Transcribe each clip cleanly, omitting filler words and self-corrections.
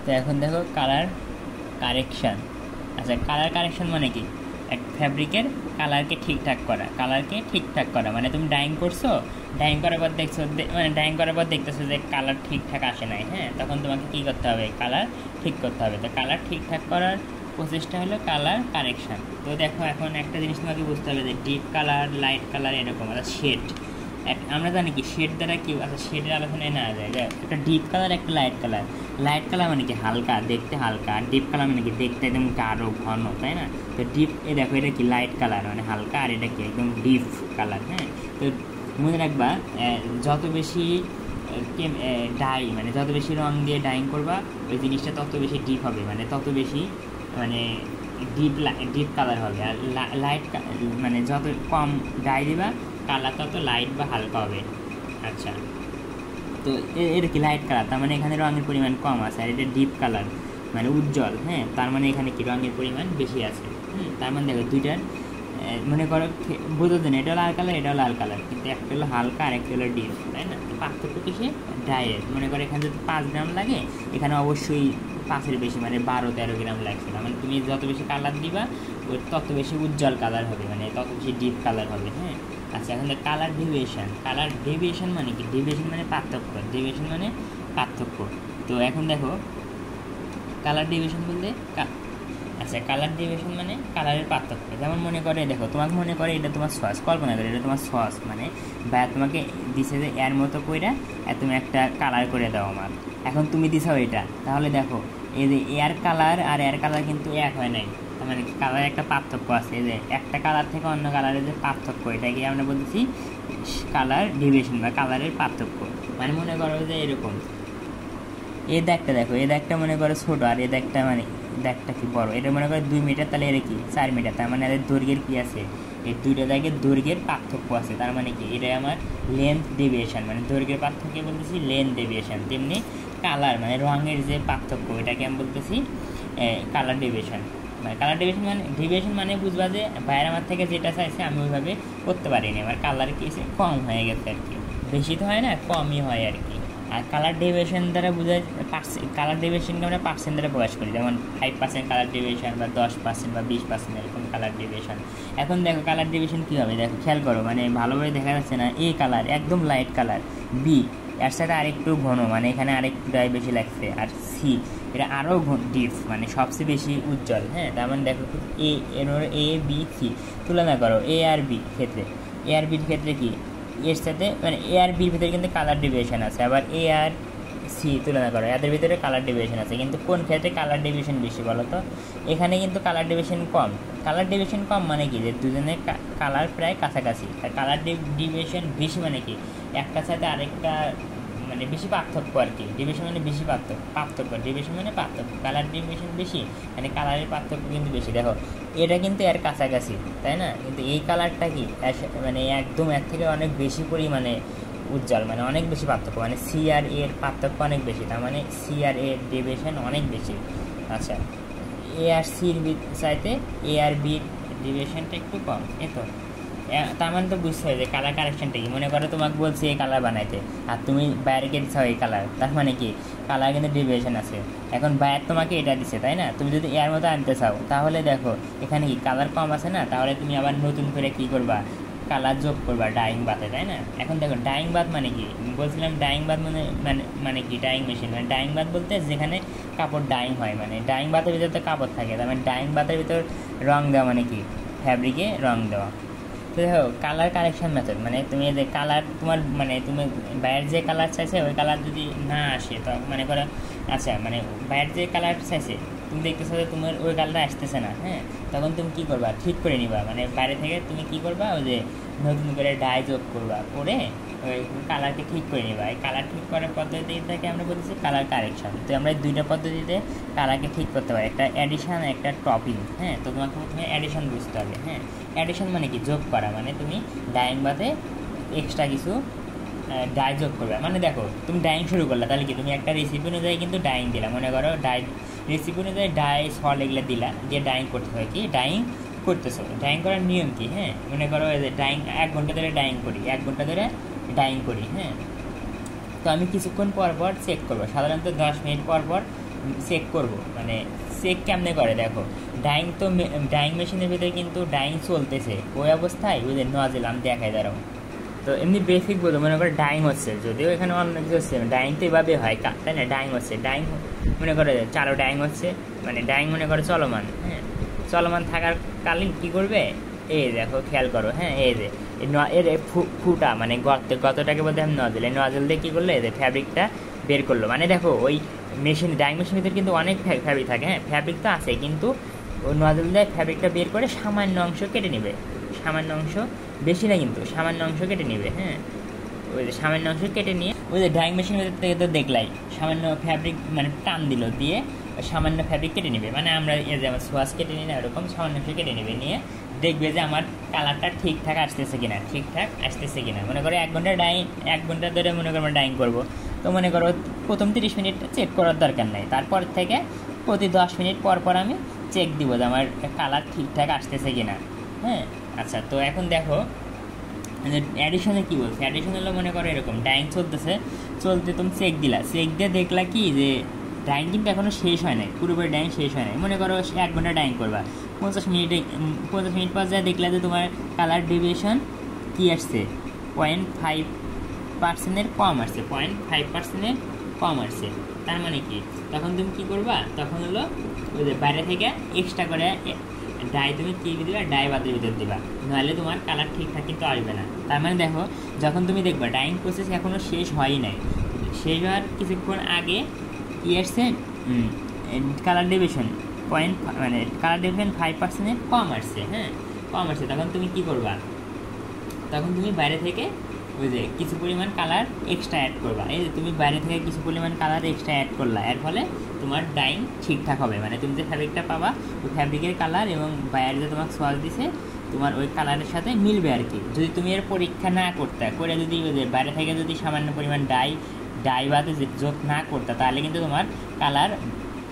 তো এখন দেখো কালার কারেকশান। আচ্ছা, কালার কারেকশন মানে কি? এক ফ্যাব্রিকের কালারকে ঠিকঠাক করা মানে তুমি ডাইং করছো, ডাইং করার পর দেখছো মানে ডাইং করার পর দেখতেছো যে কালার ঠিকঠাক আসে নাই, হ্যাঁ, তখন তোমাকে কী করতে হবে? কালার ঠিক করতে হবে। তো কালার ঠিকঠাক করার প্রসেসটা হলো কালার কারেকশান। তো দেখো এখন একটা জিনিস তোমাকে বুঝতে হবে যে ডিপ কালার, লাইট কালার, এরকম অর্থাৎ শেড। আমরা জানি কি শেড দ্বারা কি, আচ্ছা শেডের আলোচনায় না যায় যে একটা ডিপ কালার একটা লাইট কালার। লাইট কালার মানে কি হালকা, দেখতে হালকা, আর ডিপ কালার মানে কি দেখতে একদম গাঢ় ঘন, তাই না? তো ডিপ দেখো এটা কি লাইট কালার মানে হালকা, আর এটা কি একদম ডিপ কালার। হ্যাঁ, তো মনে রাখবা যত বেশি ডাই মানে যত বেশি রং দিয়ে ডাইং করবা ওই জিনিসটা তত বেশি ডিপ হবে, মানে তত বেশি মানে ডিপ কালার হবে। আর লাইট মানে যত কম ডাই দিবা কালার তত লাইট বা হালকা হবে। আচ্ছা, তো এটা কি লাইট কালার, তার মানে এখানে রঙের পরিমাণ কম আছে। আর এটা ডিপ কালার মানে উজ্জ্বল, হ্যাঁ, তার মানে এখানে কি রঙের পরিমাণ বেশি আছে। তার মানে দেখো দুইটার মনে করো বোঝাতে না, এটাও লাল কালার এটাও লাল কালার, কিন্তু একটা হলো হালকা আর একটা হলো ডিপ, তাই না? তো পার্থক্য কিসে? ডায়ের। মনে করো এখানে যদি 5 গ্রাম লাগে, এখানে অবশ্যই 5-এর বেশি মানে 12-13 গ্রাম লাগছে না। মানে তুমি যত বেশি কালার দিবা ওর তত বেশি উজ্জ্বল কালার হবে, মানে তত বেশি ডিপ কালার হবে। হ্যাঁ, আচ্ছা এখন কালার ডেভিয়েশন। কালার ডেভিয়েশন মানে কি? ডেভিয়েশন মানে পার্থক্য, ডেভিয়েশন মানে পার্থক্য। তো এখন দেখো কালার ডেভিয়েশন বলতে আচ্ছা, কালার ডেভিয়েশন মানে কালারের পার্থক্য। যেমন মনে করে দেখো তোমাকে মনে করে এটা তোমার সস, কল্পনা করে এটা তোমার সস, মানে বা তোমাকে দিছে যে এর মতো কইরা তুমি একটা কালার করে দাও আমার, এখন তুমি দিছাও এটা, তাহলে দেখো এই যে এয়ার কালার আর এয়ার কালার কিন্তু এক হয় নাই, তার মানে কালারের একটা পার্থক্য আছে। এই যে একটা কালার থেকে অন্য কালারের যে পার্থক্য, এটাকে আমরা বলতেছি কালার ডেভিয়েশন বা কালারের পার্থক্য। মানে মনে করো যে এরকম এই দাগটা দেখো, এই দাগটা মনে করো ছোটো, আর এই দাগটা মানে দাগটা কি বড়, এটা মনে করো 2 মিটার, তাহলে এর কি 4 মিটার, তার মানে এদের দৈর্ঘ্যের কী আছে? এই দুইটা দাগের দৈর্ঘ্যের পার্থক্য আছে, তার মানে কি এটা আমার লেন্থ ডেভিয়েশন, মানে দৈর্ঘ্যের পার্থক্য বলতেছি লেন্থ ডেভিয়েশন। তেমনি কালার মানে রঙের যে পার্থক্য এটাকে আমি বলতেছি কালার ডেভিয়েশন। মানে কালার ডেভিয়েশন মানে বুঝবা যে বাইরে আমার থেকে যেটা চাইছে আমি ওইভাবে করতে পারিনি, আমার কালার কি কম হয়ে গেছে আর কি, বেশি তো হয় না, কমই হয় আর কি। আর কালার ডেভিয়েশন দ্বারা বোঝায় কালার ডেভিয়েশনকে আমরা পার্সেন্ট দ্বারা প্রকাশ করি, যেমন 5% কালার ডেভিয়েশন বা 10% বা 20% এরকম কালার ডেভিয়েশন। এখন দেখো কালার ডেভিয়েশন কী হবে, দেখো খেয়াল করো, মানে ভালোভাবে দেখা যাচ্ছে না। এ কালার একদম লাইট কালার, বি এর সাথে আরেকটু ঘন, মানে এখানে আরেকটু ডাই বেশি লাগছে, আর সি এটা আরও ডিপ মানে সবচেয়ে বেশি উজ্জ্বল। হ্যাঁ, তার মানে দেখো এ বি সি তুলনা করো এ আর বি ক্ষেত্রে, এ আর বির ক্ষেত্রে কি এর সাথে মানে এ আর বির ভিতরে কিন্তু কালার ডেভিয়েশন আছে, আবার এ আর সি তুলনা করো এদের ভিতরে কালার ডেভিয়েশন আছে, কিন্তু কোন ক্ষেত্রে কালার ডেভিয়েশন বেশি বলো তো? এখানে কিন্তু কালার ডেভিয়েশন কম। কালার ডেভিয়েশন কম মানে কি? যে দুজনের কালার প্রায় কাছাকাছি। আর কালার ডেভিয়েশন বেশি মানে কি? একটার সাথে আরেকটা মানে বেশি পার্থক্য আর কি। ডেভিয়েশন মানে বেশি পার্থক্য ডেভিয়েশন মানে পার্থক্য। কালার ডেভিয়েশন বেশি মানে কালারের পার্থক্য কিন্তু বেশি। দেখো এটা কিন্তু এর কাছাকাছি, তাই না? কিন্তু এই কালারটা কি মানে একদম এর থেকে অনেক বেশি পরিমাণে উজ্জ্বল, মানে অনেক বেশি পার্থক্য, মানে সি আর এর পার্থক্য অনেক বেশি, তার মানে সি আর এর ডেভিয়েশন অনেক বেশি। আচ্ছা, এ আর সির চাইতে এ আর বির ডেভিয়েশনটা একটু কম, এই তো। তার মানে তো বুঝতে হবে যে কালার কারেকশনটা কি। মনে করো তোমাকে বলছি এই কালার বানাইতে, আর তুমি বাইরেকে দিচ্ছ এই কালার, তার মানে কি কালার কিন্তু ডেভিয়েশন আছে। এখন বাইরে তোমাকে এটা দিছে, তাই না? তুমি যদি এর মতো আনতে চাও তাহলে দেখো এখানে কি কালার কম আছে না, তাহলে তুমি আবার নতুন করে কী করবা? কালার যোগ করবা ডাইং বাতে, তাই না? এখন দেখো ডাইং বাত মানে কি বলছিলাম, ডাইং বাত মানে মানে কি ডাইং মেশিন, মানে ডাইং বাত বলতে যেখানে কাপড় ডাইং হয়, মানে ডাইং বাতের ভিতরে তো কাপড় থাকে, তার মানে ডাইং বাতের ভিতর রং দেওয়া মানে কি ফ্যাব্রিকে রং দেওয়া। তো দেখো কালার কারেকশন মেথড মানে তুমি যে কালার তোমার মানে তুমি বাইরের যে কালার চাইছে ওই কালার যদি না আসে, তো মনে করো আচ্ছা মানে বাইরের যে কালার চাইছে তুমি দেখতেছো যে তোমার ওই কালারটা আসতেছে না, হ্যাঁ, তখন তুমি কী করবা? ঠিক করে নিবা, মানে বাইরে থেকে তুমি কী করবা? ওই যে নতুন করে ডাই যোগ করবা, করে ওই কালারকে ঠিক করে নিবা। এই কালার ঠিক করার পদ্ধতিটাকে আমরা বলতেছি কালার কারেকশন। তো আমরা এই দুইটা পদ্ধতিতে কালারকে ঠিক করতে পারি, একটা অ্যাডিশন একটা টপিং। হ্যাঁ, তো তোমাকে প্রথমে অ্যাডিশন বুঝতে হবে। হ্যাঁ, অ্যাডিশন মানে কি? যোগ করা, মানে তুমি ডাইং বাদে এক্সট্রা কিছু ডাই যোগ করবে। মানে দেখো তুমি ডাইং শুরু করলে, তাহলে কি তুমি একটা রেসিপি অনুযায়ী কিন্তু ডাইং দিলা, মনে করো রেসিপি অনুযায়ী ডাই সল এগুলো দিলা, দিয়ে ডাইং করতে হয় কি ডাইং করতেছো। ডাইং করার নিয়ম কি? হ্যাঁ, মনে করো যে ডাইং 1 ঘন্টা ধরে ডাইং করি, 1 ঘন্টা ধরে ডাইং করি। হ্যাঁ, তো আমি কিছুক্ষণ পর পর চেক করবো, সাধারণত 10 মিনিট পর পর চেক করব, মানে চেক কেমনে করে দেখো, ডাইং তো ডাইং মেশিনের ভিতরে কিন্তু ডাইং চলতেছে, ওই অবস্থায় ওই যে নজেল আমি দেখাই দাঁড়াও। তো এমনি বেসিক বলতো, মনে করো ডাইং হচ্ছে, যদিও এখানে অন্য কিছু হচ্ছে, ডাইং তো এভাবে হয় তাই না, ডাইং হচ্ছে, ডাইং মনে করো চারো ডাইং হচ্ছে, মানে ডাইং মনে করো চলমান, হ্যাঁ চলমান থাকার কালীন কী করবে, এই দেখো খেয়াল করো, হ্যাঁ এই যে এর ফুটা মানে গতটাকে বলতে আমি নজেল, এই নজেল দিয়ে কী করলো, এই যে ফ্যাব্রিকটা বের করলো, মানে দেখো ওই মেশিন ডাইং মেশিনের ভিতরে কিন্তু অনেক ফ্যাব্রিক থাকে, হ্যাঁ ফ্যাব্রিক তো আছে, কিন্তু ওই নজেল দিয়ে ফ্যাব্রিকটা বের করে সামান্য অংশ কেটে নেবে, সামান্য অংশ, বেশি না কিন্তু সামান্য অংশ কেটে নেবে, হ্যাঁ ওই যে সামান্য অংশ কেটে নিয়ে ওই যে ড্রয়িং মেশিনের ভেতর থেকে তো দেখলাই সামান্য ফ্যাব্রিক মানে টান দিল দিয়ে সামান্য ফ্যাব্রিক কেটে নেবে, মানে আমরা এই যে আমার সোয়াশ কেটে নিই না এরকম সামান্য অংশ কেটে নেবে, নিয়ে দেখবে যে আমার কালারটা ঠিকঠাক আসতেছে কিনা, ঠিকঠাক আসতেছে কিনা। মনে করো 1 ঘন্টা ডাইং, 1 ঘন্টা ধরে মনে করো আমরা ডাইং করবো, তো মনে করো প্রথম 30 মিনিট চেক করার দরকার নাই, তারপর থেকে প্রতি 10 মিনিট পর পর আমি চেক দিব যে আমার কালার ঠিকঠাক আসতেছে কিনা, হ্যাঁ। আচ্ছা, তো এখন দেখো অ্যাডিশনে কী বলছে, অ্যাডিশন হলো মনে করো এরকম ডাইং চলতেছে, চলতে তুমি চেক দিলা, চেক দিয়ে দেখলা কি যে ডাইং কিন্তু এখনও শেষ হয় নাই, পুরোপুরি ডাইং শেষ হয় নাই, মনে করো 1 ঘন্টা ডাইং করবা, 50 মিনিট পর যা দেখলা যে তোমার কালার ডেভিয়েশন কী আসছে, 0.5% কম আসছে, 0.5% কম আসছে। তার মানে কি, তখন তুমি কী করবা, তখন হলো ওই যে বাইরে থেকে এক্সট্রা করে ডাই তুমি কী দিবা, ডাই বাদের ভিতর দিবা, নাহলে তোমার কালার ঠিকঠাক কিন্তু আসবে না। তার মানে দেখো যখন তুমি দেখবা ডাইং প্রসেস এখনও শেষ হয়ই নাই, শেষ হওয়ার কিছুক্ষণ আগে কী আসছে, কালার ডেভিয়েশন মানে কালার ডেভিয়েশন 5% কম আসছে, হ্যাঁ কম আসছে, তখন তুমি কী করবা, তখন তুমি বাইরে থেকে ওই যে কিছু পরিমাণ কালার এক্সট্রা অ্যাড করবা, এই যে তুমি বাইরে থেকে কিছু পরিমাণ কালার এক্সট্রা অ্যাড করলা, এর ফলে তোমার ডাইং ঠিকঠাক হবে, মানে তুমি যে ফ্যাব্রিকটা পাবা ওই ফ্যাব্রিকের কালার এবং বাইরে যে তোমাকে সোয়াশ দিছে তোমার ওই কালারের সাথে মিলবে আর কি। যদি তুমি এর পরীক্ষা না করতে করে যদি ওই যে বাইরে থেকে যদি সামান্য পরিমাণ ডাই বাদে যোগ না করতে, তাহলে কিন্তু তোমার কালার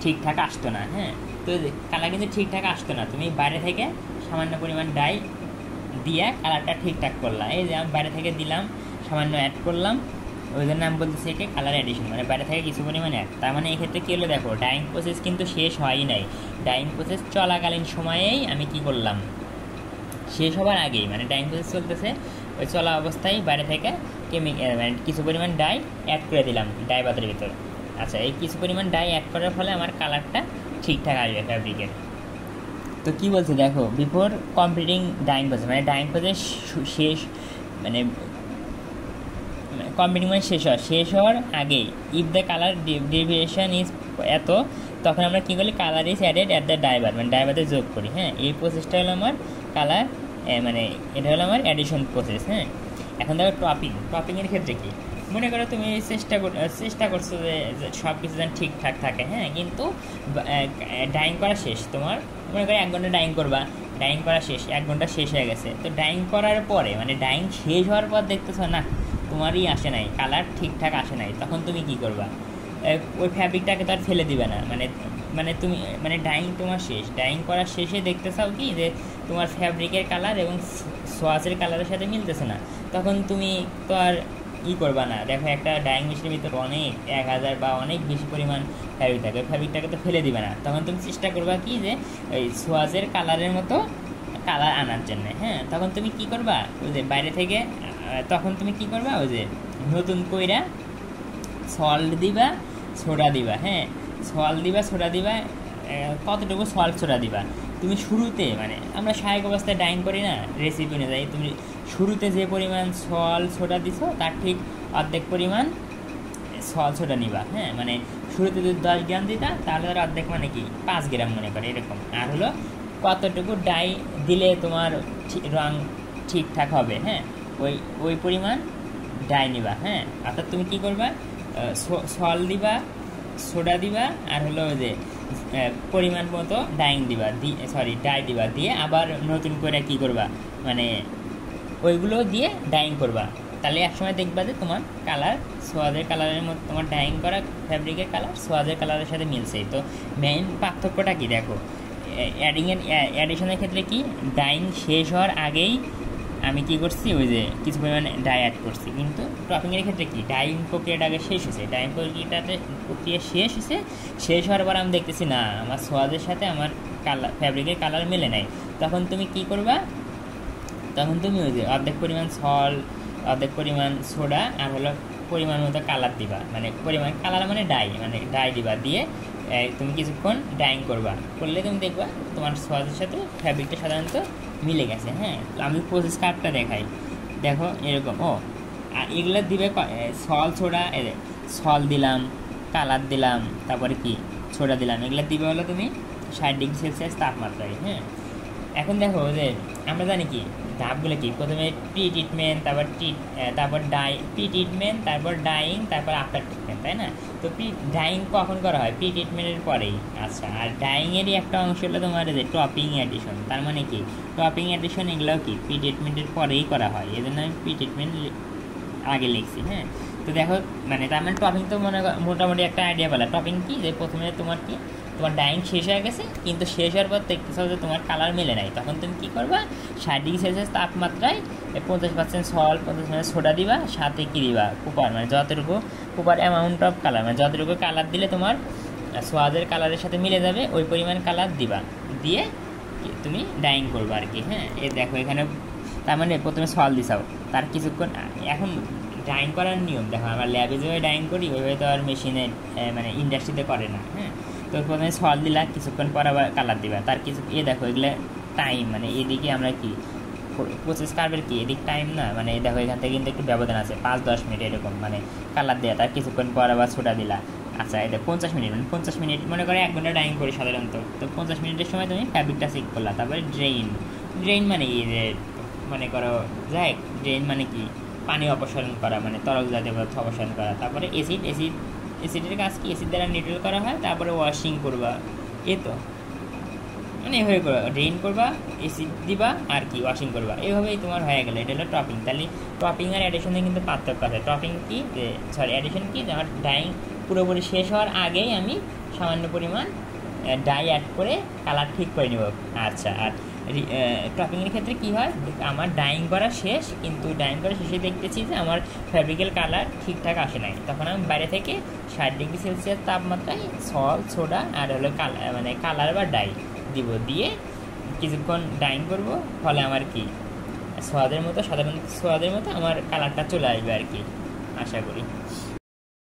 ঠিকঠাক আসতো না, হ্যাঁ। তো কালার কিন্তু ঠিকঠাক আসতো না, তুমি বাইরে থেকে সামান্য পরিমাণ ডাই দিয়ে কালারটা ঠিকঠাক করলাম, এই যে আমি বাইরে থেকে দিলাম সামান্য অ্যাড করলাম, ওই জন্য আমি বলতেছি একে কালার অ্যাডিশন, মানে বাইরে থেকে কিছু পরিমাণে অ্যাড। তার মানে এক্ষেত্রে কী হলো দেখো, ডাইং প্রসেস কিন্তু শেষ হয়ই নাই, ডাইং প্রসেস চলাকালীন সময়েই আমি কি করলাম, শেষ হবার আগেই মানে ডাইং প্রসেস চলতেছে ওই চলা অবস্থায় বাইরে থেকে মানে কিছু পরিমাণ ডাই অ্যাড করে দিলাম ডাই বাদের ভিতর। আচ্ছা, এই কিছু পরিমাণ ডাই অ্যাড করার ফলে আমার কালারটা ঠিকঠাক আসবে ফ্যাব্রিকের। তো কী বলছে দেখো, বিফোর কমপ্লিটিং ডাইং প্রসেস, মানে ডাইং প্রসেস শেষ মানে কমপ্লিটিং মানে শেষ হওয়ার আগেই, if the colour deviation is এত, তখন আমরা কী করি, colour is added at the dyebath, মানে ডাইবারে যোগ করি, হ্যাঁ। এই প্রসেসটা হলো আমার কালার, মানে এটা হলো আমার অ্যাডিশন প্রসেস, হ্যাঁ। এখন দেখো টপিংয়ের ক্ষেত্রে কি, মনে করো তুমি চেষ্টা করছো যে সব কিছু যেন ঠিকঠাক থাকে, হ্যাঁ, কিন্তু ডাইং করা শেষ, তোমার মনে করো 1 ঘন্টা ডাইং করবা, ডাইং করা শেষ, 1 ঘন্টা শেষ হয়ে গেছে, তো ডাইং করার পরে মানে ডাইং শেষ হওয়ার পর দেখতেছো না তোমারই আসে নাই, কালার ঠিকঠাক আসে নাই, তখন তুমি কি করবা, ওই ফ্যাব্রিকটাকে তো আর ফেলে দিবে না, মানে তুমি মানে ডাইং তোমার শেষ, ডাইং করার শেষে দেখতে চাও কি যে তোমার ফ্যাব্রিকের কালার এবং সোয়াচের কালারের সাথে মিলতেছে না, তখন তুমি তো আর করবা না। দেখো একটা ডাইং মেশিনের ভিতরে অনেক 1000 বা অনেক বেশি পরিমাণ ফ্যাব্রিক থাকে, ওই ফ্যাব্রিকটাকে তো ফেলে দিবে না, তখন তুমি চেষ্টা করবা কি যে ওই সোয়াচের কালারের মতো কালার আনার জন্য, হ্যাঁ। তখন তুমি কি করবা, ওই যে বাইরে থেকে তখন তুমি কি করবা, ওই যে নতুন কইরা সল্ট দিবা, সোডা দিবা, হ্যাঁ সল্ট দিবা, সোডা দিবা, কতটুকু সল্ট সোডা দিবা তুমি শুরুতে, মানে আমরা স্বাভাবিক অবস্থায় ডাইং করি না রেসিপি অনুযায়ী, তুমি শুরুতে যে পরিমাণ সল্ট সোডা দিছো তার ঠিক অর্ধেক পরিমাণ সল্ট সোডা নিবা, হ্যাঁ। মানে শুরুতে যদি 10 গ্রাম দিতা তাহলে তার অর্ধেক মানে কি 5 গ্রাম মনে করে এরকম, আর হলো কতটুকু ডাই দিলে তোমার রং ঠিকঠাক হবে, হ্যাঁ ওই পরিমাণ ডাই নিবা, হ্যাঁ। অর্থাৎ তুমি কী করবা, সল্ট দিবা, সোডা দিবা, আর হলো যে পরিমাণ মতো ডাই দিবা, দিয়ে আবার নতুন করে কী করবা, মানে ওইগুলো দিয়ে ডাইং করবা, তাহলে একসময় দেখবা যে তোমার কালার সোয়াজের কালারের মতো, তোমার ডাইং করা ফ্যাব্রিকের কালার সোয়াজের কালারের সাথে মিলছে। তো মেইন পার্থক্যটা কি দেখো, অ্যাডিশনের ক্ষেত্রে কি ডাইং শেষ হওয়ার আগেই আমি কি করছি, ওই যে কিছু পরিমাণে ডাই অ্যাড করছি। কিন্তু টপিংয়ের ক্ষেত্রে কি, ডাইং প্রক্রিয়াটা আগে শেষ হয়েছে, ডাইং প্রক্রিয়া শেষ হয়েছে। শেষ হওয়ার পর আমি দেখতেছি না আমার সোয়াদের সাথে আমার কালার, ফ্যাব্রিকের কালার মেলে নাই। তখন তুমি কি করবা, তখন তুমি ওই যে অর্ধেক পরিমাণ সল, অর্ধেক পরিমাণ সোডা আর হলো পরিমাণ মতো কালার দিবা, মানে পরিমাণ কালার মানে ডাই দিবা, দিয়ে তুমি কিছুক্ষণ ডাইং করবা। করলে তুমি দেখবা তোমার সোয়াদের সাথে ফ্যাব্রিকটা সাধারণত মিলে গেছে। হ্যাঁ, তো আমি প্রসেস কার্ডটা দেখাই, দেখো এরকম। আর এগুলো দিবে সোডা, সল দিলাম, কালার দিলাম, তারপরে কি সোডা দিলাম, এগুলো দিবে হলো তুমি 60°C তাপমাত্রায়। হ্যাঁ, এখন দেখো যে আমরা জানি কি ধাপগুলো কি, প্রথমে প্রি ট্রিটমেন্ট, তারপর প্রি ট্রিটমেন্ট, তারপর ডাইং, তারপর আফটার ট্রিটমেন্ট, তাই না? তো ডাইং কখন করা হয়, প্রি ট্রিটমেন্টের পরেই। আচ্ছা, আর ডাইংয়েরই একটা অংশ হলো তোমার যে টপিং অ্যাডিশন। তার মানে কি টপিং অ্যাডিশন এগুলোও কি প্রি ট্রিটমেন্টের পরেই করা হয়, এই জন্য আমি প্রি ট্রিটমেন্ট আগে লিখছি। হ্যাঁ, তো দেখো মানে তার মানে টপিং তো মোটামুটি একটা আইডিয়া পেলা। টপিং কি, যে প্রথমে তোমার ডাইং শেষ হয়ে গেছে, কিন্তু শেষ হওয়ার পর দেখতেছ যে তোমার কালার মেলে নাই। তখন তুমি কী করবা, 60°C তাপমাত্রায় 50% সল, 50% সোডা দিবা, সাথে কী দিবা, কুপার, মানে যতটুকু কুপার অ্যামাউন্ট অফ কালার, মানে যতটুকু কালার দিলে তোমার সোয়াদের কালারের সাথে মিলে যাবে ওই পরিমাণ কালার দিবা, দিয়ে তুমি ডাইং করবা আর কি। হ্যাঁ, এই দেখো এখানে তার মানে প্রথমে সল দিছাও, তার কিছুক্ষণ। এখন ডাইং করার নিয়ম দেখো, আমরা ল্যাবে যেভাবে ডাইং করি ওইভাবে তো আর মেশিনে মানে ইন্ডাস্ট্রিতে করে না। হ্যাঁ, তো প্রথমে সল দিলা, কিছুক্ষণ পর আবার কালার দিবা, তার কিছু দেখো এগুলো টাইম, মানে এদিকে আমরা কি প্রসেস কার্ভের কি এদিক টাইম না, মানে দেখো এখান থেকে কিন্তু একটু ব্যবধান আছে, 5-10 মিনিট এরকম, মানে কালার দেওয়া, তার কিছুক্ষণ পর আবার সোডা দিলা। আচ্ছা, এটা 50 মিনিট, মানে 50 মিনিট মনে করে 1 ঘন্টা ডাইং করি সাধারণত। তো 50 মিনিটের সময় তুমি ফ্যাব্রিকটা চেক করলা। তারপরে ড্রেইন মানে কি, যে মনে করো যাই, ড্রেইন মানে কি পানি অপসারণ করা, মানে তরল জাতীয় পদার্থ অপসারণ করা। তারপরে অ্যাসিডের কাজ কি, অ্যাসিড দ্বারা নিউট্রাল করা হয়। তারপরে ওয়াশিং করবা, তো মানে এভাবে করবা, ড্রেইন করবা, অ্যাসিড দিবা, আর কি ওয়াশিং করবা, এভাবেই তোমার হয়ে গেল। এটা হলো টপিং। তাহলে টপিং আর অ্যাডিশনে কিন্তু পার্থক্য আছে। টপিং কি, অ্যাডিশন কি, আমার ডাইং পুরোপুরি শেষ হওয়ার আগেই আমি সামান্য পরিমাণ ডাই অ্যাড করে কালার ঠিক করে নেব। আচ্ছা, আর টপিংয়ের ক্ষেত্রে কী হয়, আমার ডাইং করা শেষ, কিন্তু ডাইং করা শেষে দেখতেছি যে আমার ফ্যাব্রিকের কালার ঠিকঠাক আসে নাই। তখন আমি বাইরে থেকে 60°C তাপমাত্রায় সল, সোডা আর হলো মানে কালার বা ডাই দিব, দিয়ে কিছুক্ষণ ডাইং করব। ফলে আমার কি সাধারণ সোয়াদের মতো আমার কালারটা চলে আসবে আর কি, আশা করি।